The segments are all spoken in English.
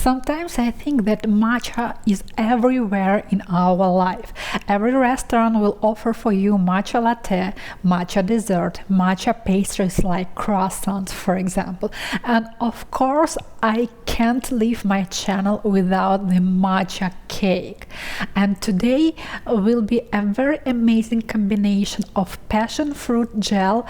Sometimes I think that matcha is everywhere in our life. Every restaurant will offer for you matcha latte, matcha dessert, matcha pastries like croissants, for example. And of course, I can't leave my channel without the matcha cake. And today will be a very amazing combination of passion fruit gel,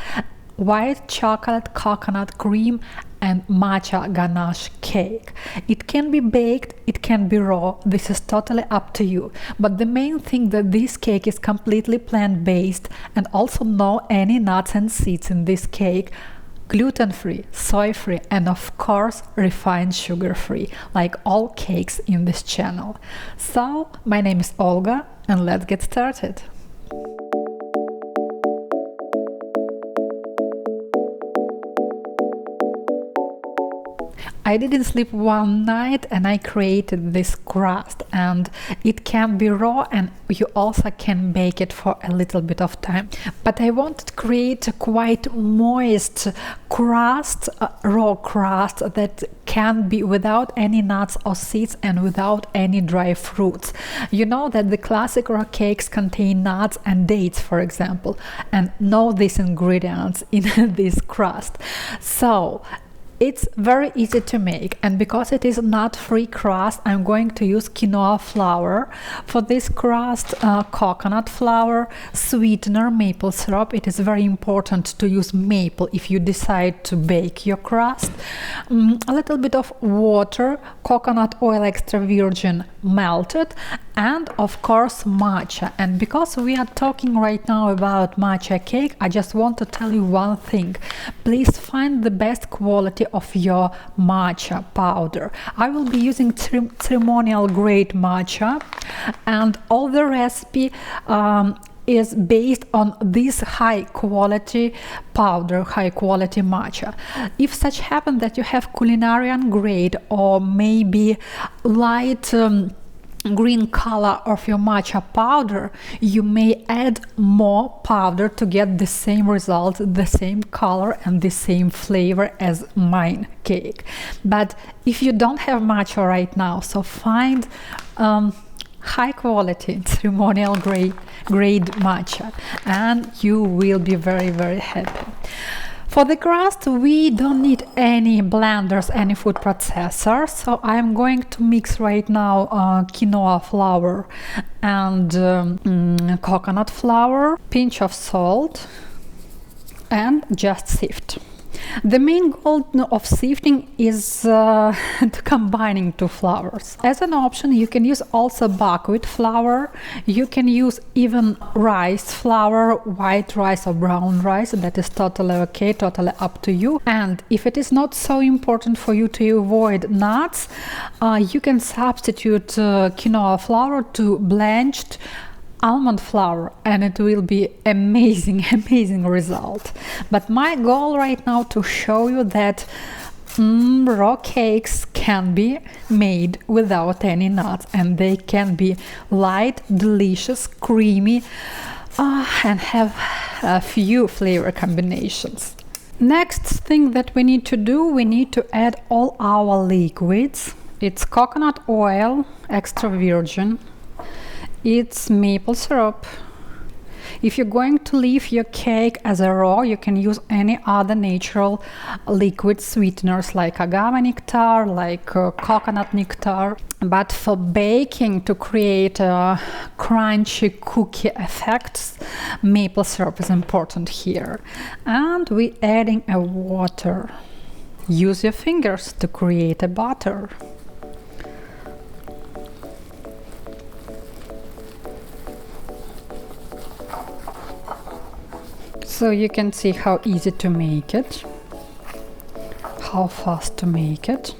white chocolate coconut cream, and matcha ganache cake. It can be baked, it can be raw, this is totally up to you. But the main thing that this cake is completely plant-based and also no any nuts and seeds in this cake, gluten-free, soy-free, and of course refined sugar-free, like all cakes in this channel. So, my name is Olga and let's get started. I didn't sleep one night and I created this crust, and it can be raw and you also can bake it for a little bit of time. But I wanted to create a quite moist crust, raw crust that can be without any nuts or seeds and without any dry fruits. You know that the classic raw cakes contain nuts and dates, for example, and no these ingredients in this crust. So it's very easy to make, and because it is nut-free crust, I'm going to use quinoa flour. For this crust, coconut flour, sweetener, maple syrup. It is very important to use maple if you decide to bake your crust. A little bit of water, coconut oil extra virgin melted, and of course matcha. And because we are talking right now about matcha cake, I just want to tell you one thing. Please find the best quality of your matcha powder. I will be using ceremonial grade matcha, and all the recipe is based on this high quality powder, high quality matcha. If such happen that you have culinarian grade or maybe light green color of your matcha powder, you may add more powder to get the same result, the same color and the same flavor as mine cake. But if you don't have matcha right now, so find high quality ceremonial grade matcha and you will be very happy. For the crust, we don't need any blenders, any food processors, so I'm going to mix right now quinoa flour and coconut flour, pinch of salt, and just sift. The main goal of sifting is combining two flours. As an option, you can use also buckwheat flour. You can use even rice flour, white rice or brown rice. That is totally okay, totally up to you. And if it is not so important for you to avoid nuts, you can substitute quinoa flour to blanched almond flour, and it will be amazing result. But my goal right now to show you that raw cakes can be made without any nuts, and they can be light, delicious, creamy, and have a few flavor combinations. Next thing that we need to do, we need to add all our liquids. It's coconut oil, extra virgin. It's maple syrup. If you're going to leave your cake as a raw, you can use any other natural liquid sweeteners like agave nectar, like coconut nectar. But for baking, to create a crunchy cookie effect, maple syrup is important here. And we're adding a water. Use your fingers to create a batter. So you can see how easy to make it, how fast to make it,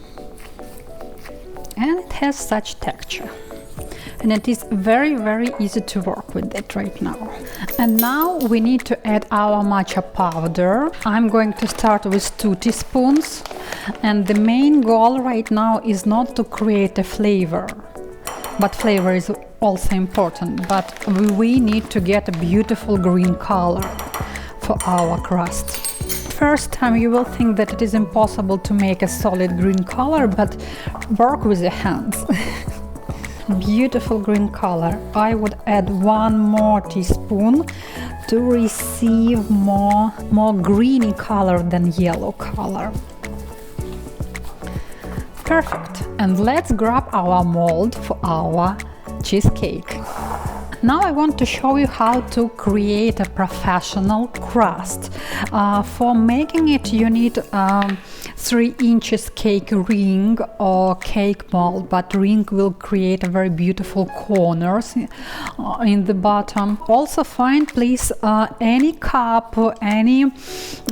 and it has such texture. And it is very easy to work with it right now. And now we need to add our matcha powder. I'm going to start with 2 teaspoons, and the main goal right now is not to create a flavor, but flavor is also important, but we need to get a beautiful green color for our crust. first time you will think that it is impossible to make a solid green color, but work with your hands. Beautiful green color. I would add 1 more teaspoon to receive more greeny color than yellow color. Perfect. And let's grab our mold for our cheesecake. Now I want to show you how to create a professional crust. For making it you need 3 inches cake ring or cake mold, but ring will create a very beautiful corners in the bottom. Also find please any cup or any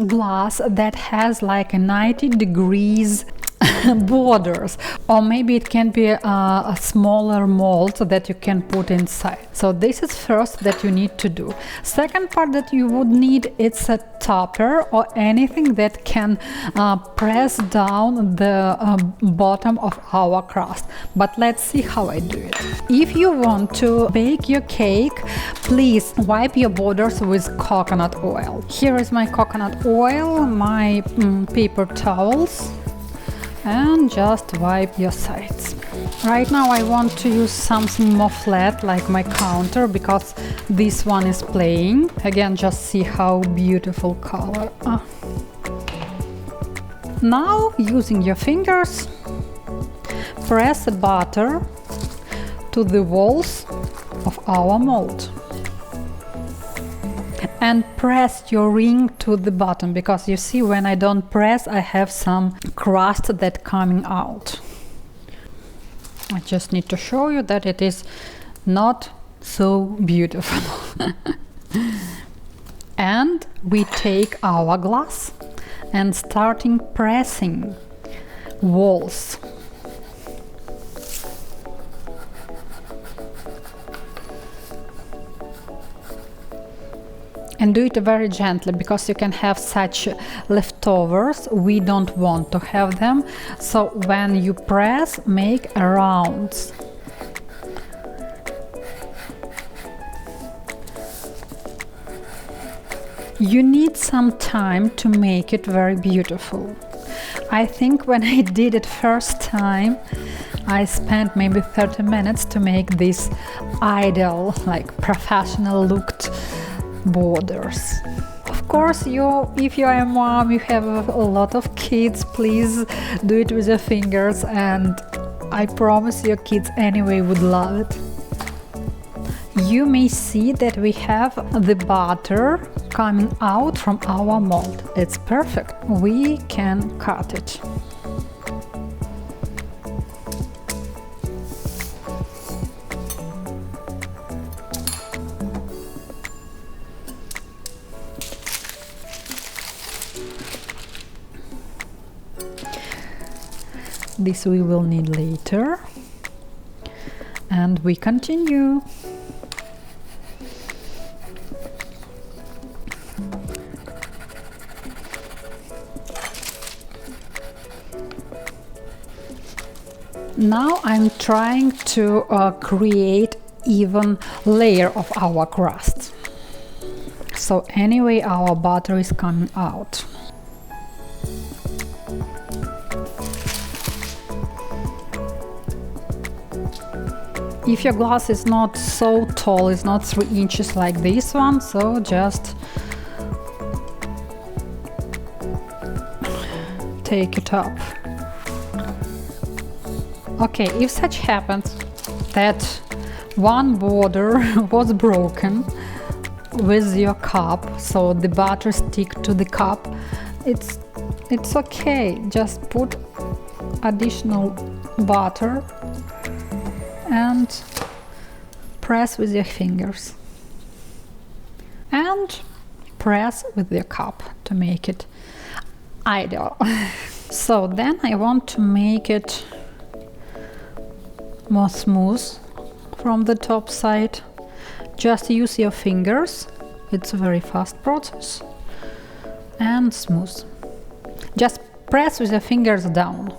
glass that has like a 90 degrees borders, or maybe it can be a smaller mold that you can put inside. So this is first that you need to do. Second part that you would need, it's a topper or anything that can press down the bottom of our crust. But let's see how I do it. If you want to bake your cake, please wipe your borders with coconut oil. Here is my coconut oil, my paper towels, and just wipe your sides. Right now I want to use something more flat like my counter, because this one is playing. Again, just see how beautiful color. Now using your fingers, press the butter to the walls of our mold. And press your ring to the bottom, because you see when I don't press I have some crust that coming out. I just need to show you that it is not so beautiful. And we take our glass and starting pressing walls. And do it very gently, because you can have such leftovers. We don't want to have them. So when you press, make a rounds. You need some time to make it very beautiful. I think when I did it first time, I spent maybe 30 minutes to make this ideal, like professional looked borders. Of course, if you are a mom, you have a lot of kids, please do it with your fingers, and I promise your kids anyway would love it. You may see that we have the butter coming out from our mold. It's perfect. We can cut it. This we will need later, and we continue. Now I'm trying to create even layer of our crust. So anyway, our butter is coming out. If your glass is not so tall, it's not 3 inches like this one, so just take it up. Okay, if such happens that one border was broken with your cup, so the butter stick to the cup, it's okay. Just put additional butter and press with your fingers and press with your cup to make it ideal. So then I want to make it more smooth from the top side. Just use your fingers, it's a very fast process, and smooth. Just press with your fingers down.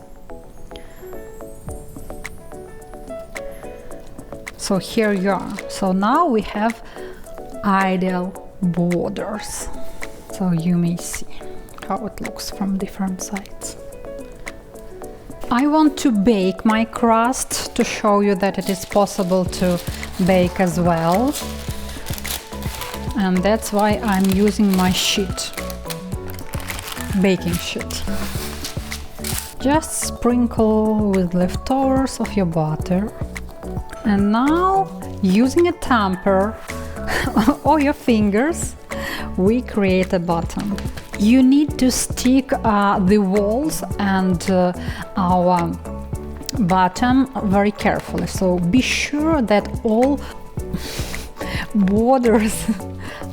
So here you are. So now we have ideal borders. So you may see how it looks from different sides. I want to bake my crust to show you that it is possible to bake as well. And that's why I'm using my sheet, baking sheet. Just sprinkle with leftovers of your butter. And now, using a tamper or your fingers, we create a bottom. You need to stick the walls and our bottom very carefully. So be sure that all borders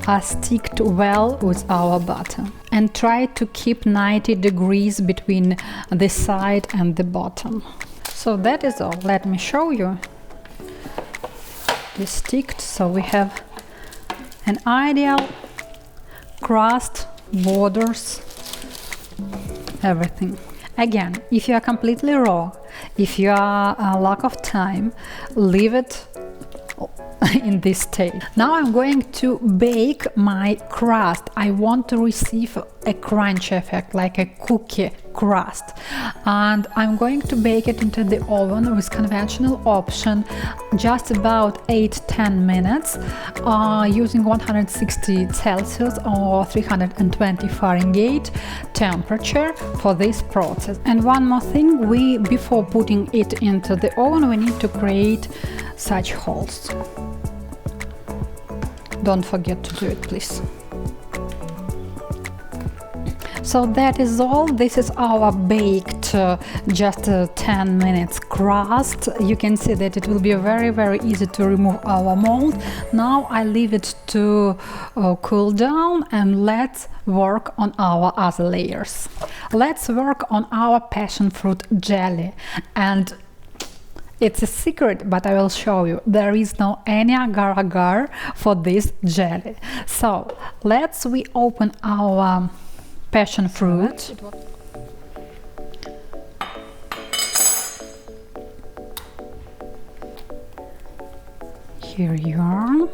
are sticked well with our bottom. And try to keep 90 degrees between the side and the bottom. So that is all. Let me show you. It's sticked, so we have an ideal crust, borders, everything. Again, if you are completely raw, if you are lack of time, leave it in this state. Now I'm going to bake my crust. I want to receive a crunch effect, like a cookie crust, and I'm going to bake it into the oven with conventional option, just about 8-10 minutes, using 160 Celsius or 320 Fahrenheit temperature for this process. And one more thing, before putting it into the oven, we need to create such holes. Don't forget to do it, please. So that is all. This is our baked just 10 minutes crust. You can see that it will be very easy to remove our mold. Now I leave it to cool down, and let's work on our other layers. Let's work on our passion fruit jelly. And it's a secret, but I will show you. There is no any agar-agar for this jelly. So let's open our passion fruit. Here you are.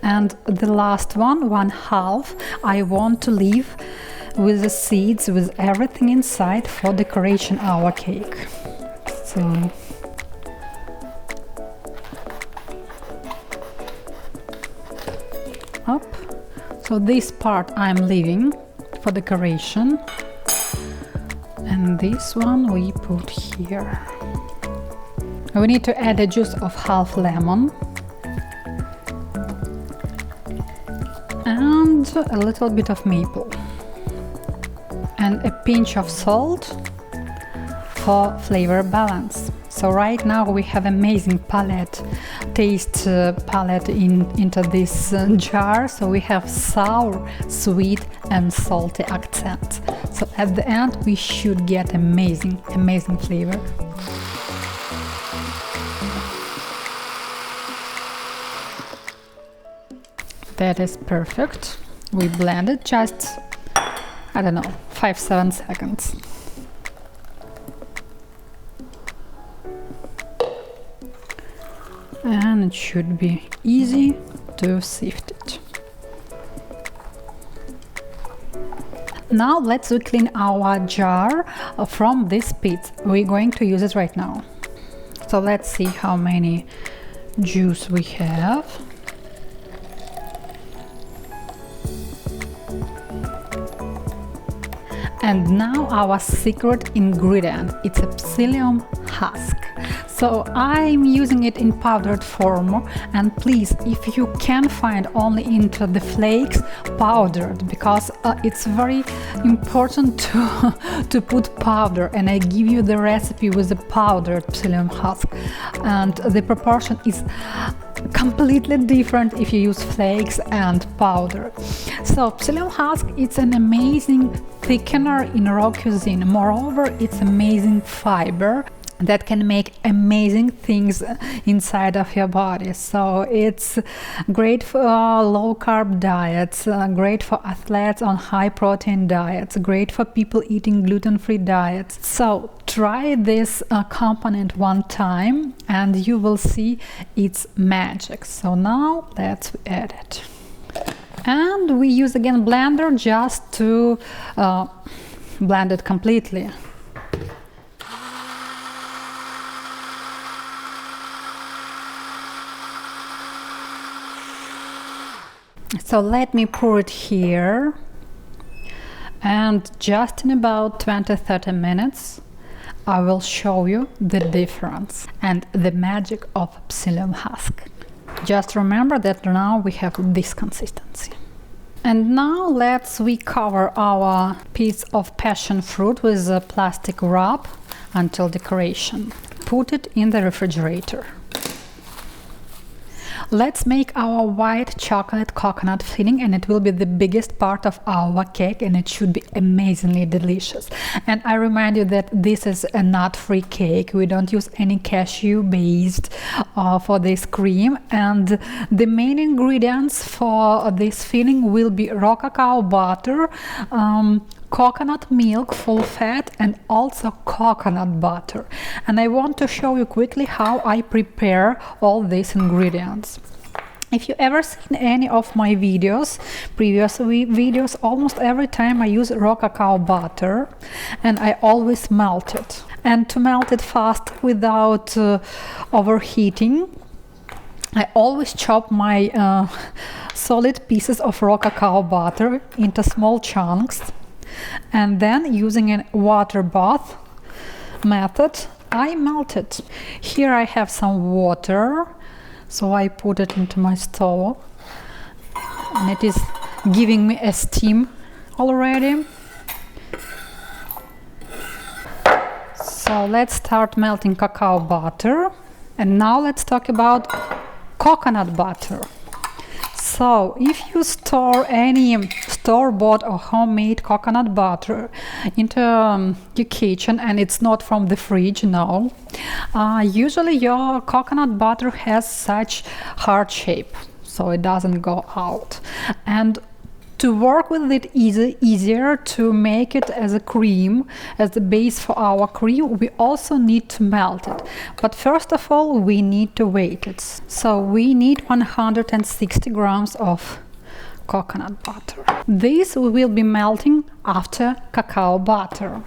And the last one half, I want to leave with the seeds, with everything inside for decoration our cake. So up. So this part I'm leaving for decoration, and this one we put here. We need to add a juice of half lemon and a little bit of maple and a pinch of salt for flavor balance. So right now we have amazing taste palette into this jar. So we have sour, sweet and salty accent. So at the end we should get amazing flavor. That is perfect. We blend it just, I don't know, 5-7 seconds. And it should be easy to sift it. Now let's clean our jar from this pit. We're going to use it right now. So let's see how many juice we have. And now our secret ingredient, it's a psyllium husk. So I'm using it in powdered form, and please, if you can find only into the flakes, powdered, because it's very important to put powder, and I give you the recipe with the powdered psyllium husk, and the proportion is completely different if you use flakes and powder. So psyllium husk, it's an amazing thickener in raw cuisine. Moreover, it's amazing fiber that can make amazing things inside of your body. So it's great for low carb diets, great for athletes on high protein diets, great for people eating gluten-free diets. So try this component one time and you will see it's magic. So now let's add it. And we use again blender just to blend it completely. So let me pour it here, and just in about 20-30 minutes I will show you the difference and the magic of psyllium husk. Just remember that now we have this consistency. And now we cover our piece of passion fruit with a plastic wrap until decoration. Put it in the refrigerator. Let's make our white chocolate coconut filling, and it will be the biggest part of our cake, and it should be amazingly delicious. And I remind you that this is a nut-free cake. We don't use any cashew based for this cream, and the main ingredients for this filling will be raw cacao butter, coconut milk, full fat, and also coconut butter. And I want to show you quickly how I prepare all these ingredients. If you ever seen any of my videos, previous videos, almost every time I use raw cacao butter, and I always melt it. And to melt it fast without overheating, I always chop my solid pieces of raw cacao butter into small chunks. And then, using a water bath method, I melt it. Here I have some water, so I put it into my stove, and it is giving me a steam already. So let's start melting cacao butter. And now let's talk about coconut butter. So if you store any store-bought or homemade coconut butter into your kitchen and it's not from the fridge, no, usually your coconut butter has such hard shape, so it doesn't go out. And to work with it easier to make it as a cream, as the base for our cream, we also need to melt it. But first of all, we need to weigh it. So we need 160 grams of coconut butter. This we will be melting after cacao butter.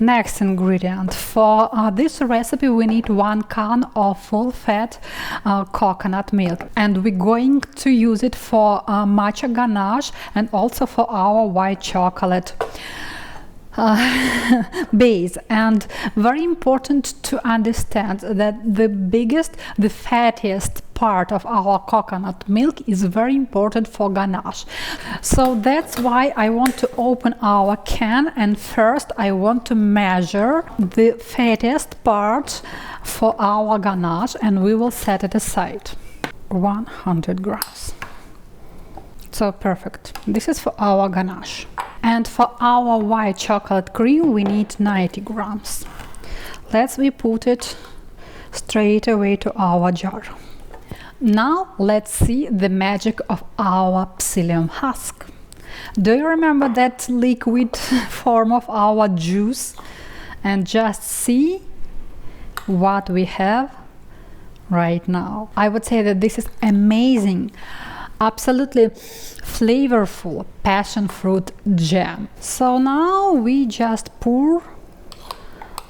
Next ingredient. For this recipe we need 1 can of full-fat coconut milk, and we're going to use it for matcha ganache and also for our white chocolate base. And very important to understand that the fattiest part of our coconut milk is very important for ganache. So that's why I want to open our can, and first I want to measure the fattiest part for our ganache, and we will set it aside. 100 grams. So perfect. This is for our ganache. And for our white chocolate cream we need 90 grams. We put it straight away to our jar. Now let's see the magic of our psyllium husk. Do you remember that liquid form of our juice? And just see what we have right now. I would say that this is amazing, absolutely flavorful passion fruit jam. So now we just pour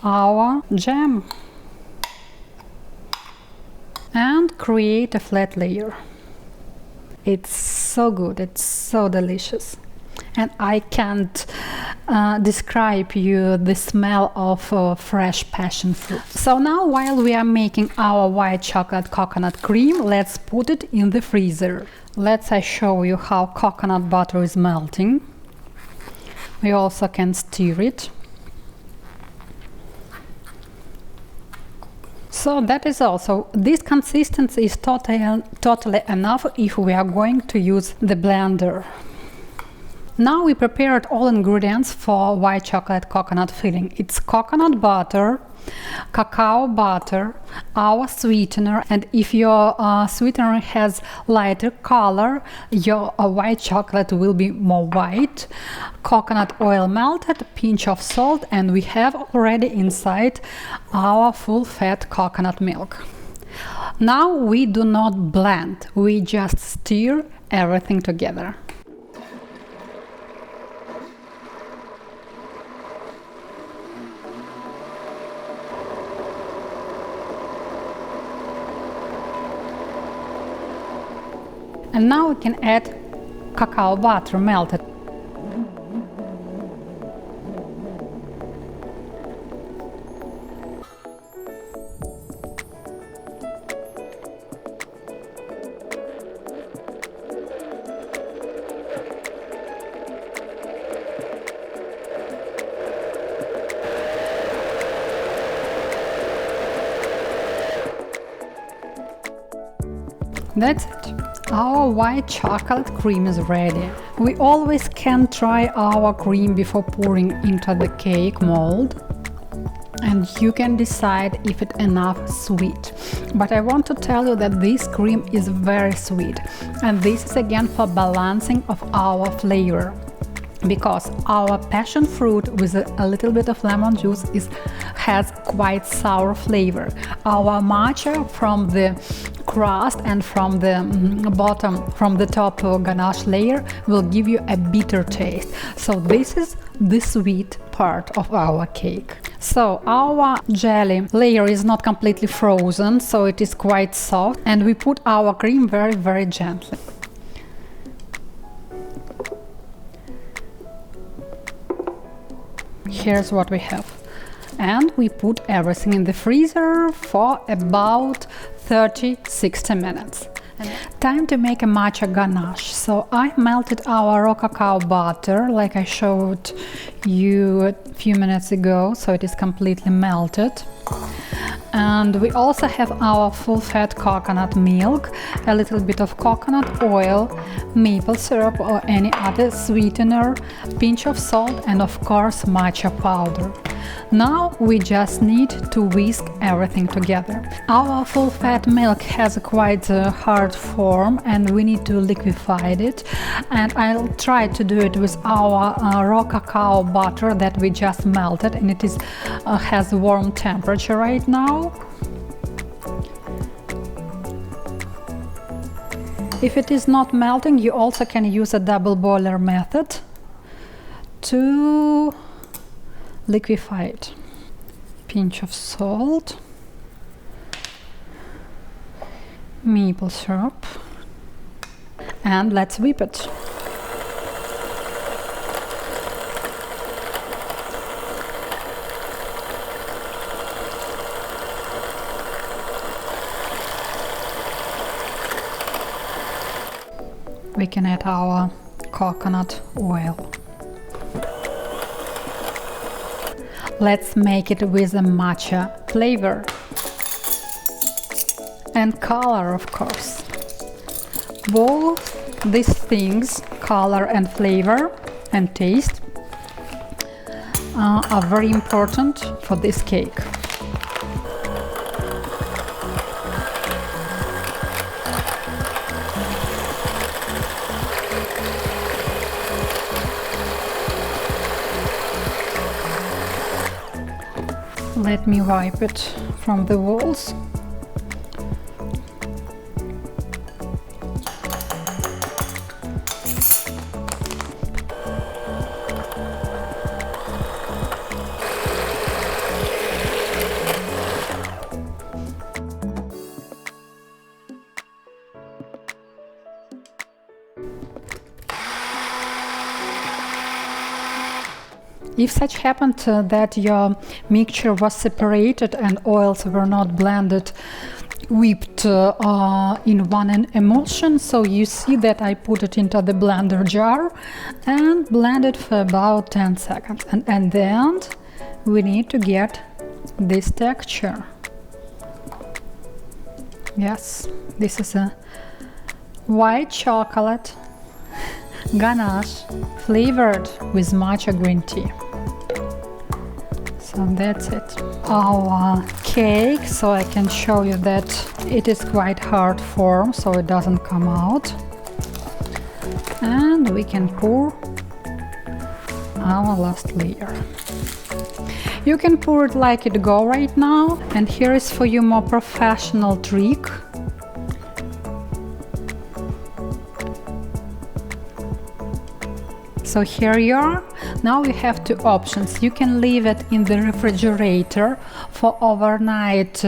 our jam and create a flat layer. It's so good, it's so delicious, and I can't describe you the smell of fresh passion fruit. So now, while we are making our white chocolate coconut cream, let's put it in the freezer. I show you how coconut butter is melting. We also can stir it. So that is also, this consistency is totally enough if we are going to use the blender. Now we prepared all ingredients for white chocolate coconut filling. It's coconut butter, cacao butter, our sweetener, and if your sweetener has lighter color, your white chocolate will be more white, coconut oil melted, pinch of salt, and we have already inside our full-fat coconut milk. Now we do not blend, we just stir everything together. And now we can add cacao butter melted. That's it. Our white chocolate cream is ready. We always can try our cream before pouring into the cake mold, and you can decide if it's enough sweet. But I want to tell you that this cream is very sweet, and this is again for balancing of our flavor, because our passion fruit with a little bit of lemon juice has quite sour flavor. Our matcha from the crust and from the bottom, from the top ganache layer, will give you a bitter taste. So this is the sweet part of our cake. So our jelly layer is not completely frozen, so it is quite soft, and we put our cream very gently. Here's what we have. And we put everything in the freezer for about 30-60 minutes. Time to make a matcha ganache. So I melted our raw cacao butter like I showed you a few minutes ago, so it is completely melted. And we also have our full-fat coconut milk, a little bit of coconut oil, maple syrup or any other sweetener, pinch of salt, and of course matcha powder. Now we just need to whisk everything together. Our full-fat milk has a quite hard form and we need to liquefy it, and I'll try to do it with our raw cacao butter that we just melted, and it is has warm temperature right now. If it is not melting, you also can use a double boiler method to liquefy it. Pinch of salt, maple syrup, and let's whip it. We can add our coconut oil. Let's make it with a matcha flavor and color, of course. Both these things, color and flavor and taste, are very important for this cake. Let me wipe it from the walls. If such happened that your mixture was separated and oils were not blended, whipped in one emulsion, so you see that I put it into the blender jar and blend it for about 10 seconds. And at the end, we need to get this texture. Yes, this is a white chocolate Ganache flavored with matcha green tea. So that's it. Our cake, so I can show you that it is quite hard form, so it doesn't come out. And we can pour our last layer. You can pour it like it go right now, and here is for you more professional trick. So here you are. Now you have two options. You can leave it in the refrigerator for overnight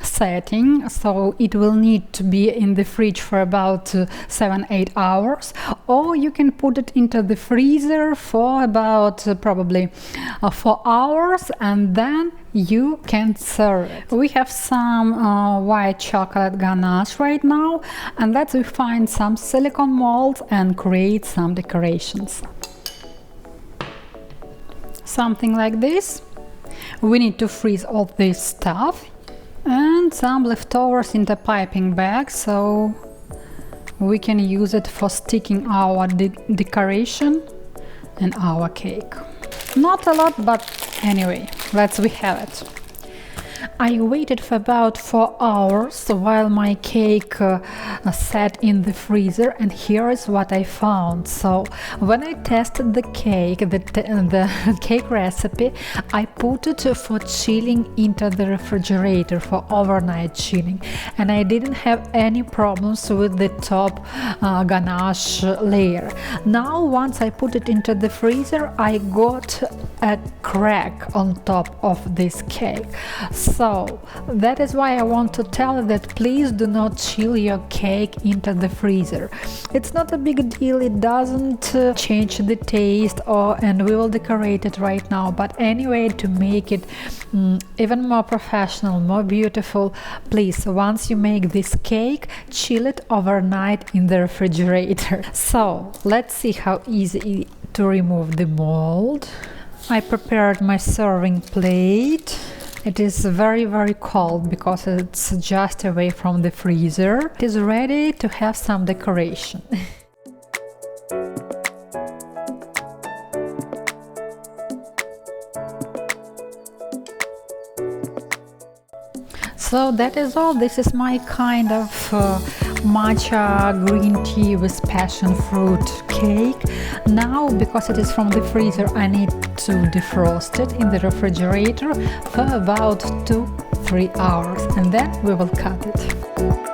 setting, so it will need to be in the fridge for about 7-8 hours, or you can put it into the freezer for about probably 4 hours, and then you can serve it. We have some white chocolate ganache right now, and let's find some silicone molds and create some decorations. Something like this. We need to freeze all this stuff, and some leftovers in the piping bag, so we can use it for sticking our decoration and our cake. Not a lot, but anyway, we have it. I waited for about 4 hours while my cake sat in the freezer, and here is what I found. So when I tested the cake, the cake recipe, I put it for chilling into the refrigerator for overnight chilling, and I didn't have any problems with the top ganache layer. Now once I put it into the freezer, I got a crack on top of this cake. So that is why I want to tell you that please do not chill your cake into the freezer. It's not a big deal, it doesn't change the taste, and we will decorate it right now. But anyway, to make it even more professional, more beautiful, please, once you make this cake, chill it overnight in the refrigerator. So let's see how easy to remove the mold. I prepared my serving plate. It is very cold because it's just away from the freezer. It is ready to have some decoration. So that is all. This is my kind of matcha green tea with passion fruit cake. Now, because it is from the freezer, I need to defrost it in the refrigerator for about 2-3 hours, and then we will cut it.